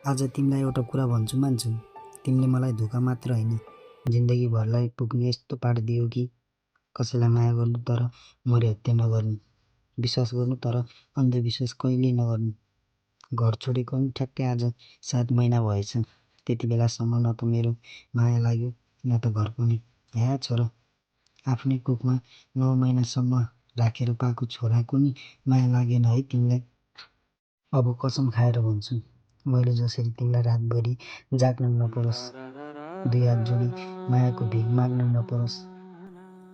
आज तिमीलाई एउटा कुरा भन्छु मान्छौ। तिमीले मलाई धोका मात्र होइन जिन्दगीभरलाई पुग्ने यस्तो पारिदियौ कि कसैलाई माया गर्नु तर मरिहत्या नगर्नु, विश्वास गर्नु तर अन्धविश्वास कहिल्यै नगर्नु। घर छोडेको पनि ठ्याक्कै आज 7 महिना भएछ। त्यति बेलासम्म न त मेरो माया लाग्यो न त घरको नि। ह्या छोरा, आफ्नै कुखमा 9 महिनासम्म राखेर पाएको छोराको नि माया लागेन है तिमीलाई? अब कसम खाएर भन्छु, मैले जसरी तिमीलाई रातभरि जाग्न नपरोस्, 2 हात जोडी मायाको भिख माग्न नपरोस्,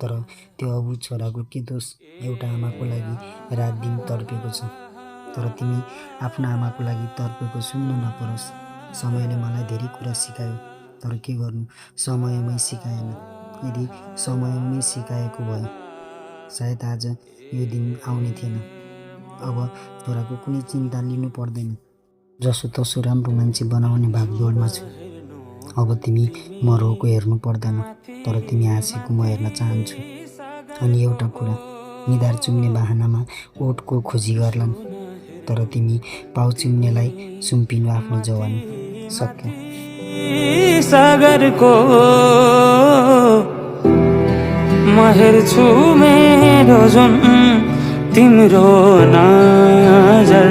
तर त्यो अबुझ छोराको के दोष? एउटा आमाको लागि रात दिन तडपेको छ, तर तिमी आफ्नो आमाको लागि तडपेको सुन्न नपरोस्। समयले मलाई धेरै कुरा सिकायो, तर के गर्नु, समयमै सिकाएन। यदि समयमै सिकाएको भए सायद आज यो दिन आउने थिएन। अब छोराको कुनै चिन्ता लिनु पर्दैन, जसोतसो राम्रो मान्छे बनाउने भागदौडमा छु। अब तिमी म रोएको हेर्नु पर्दैन, तर तिमी हाँसेको म हेर्न चाहन्छु। अनि एउटा कुरा, निधार चुम्ने बाहनामा ओठको खोजी गर्लान्, तर तिमी पाउ चुम्नेलाई सुम्पिनु आफ्नो जवानी। सक्यो। सागरको म हेर्छु मेरो जुन तिम्रो नजर।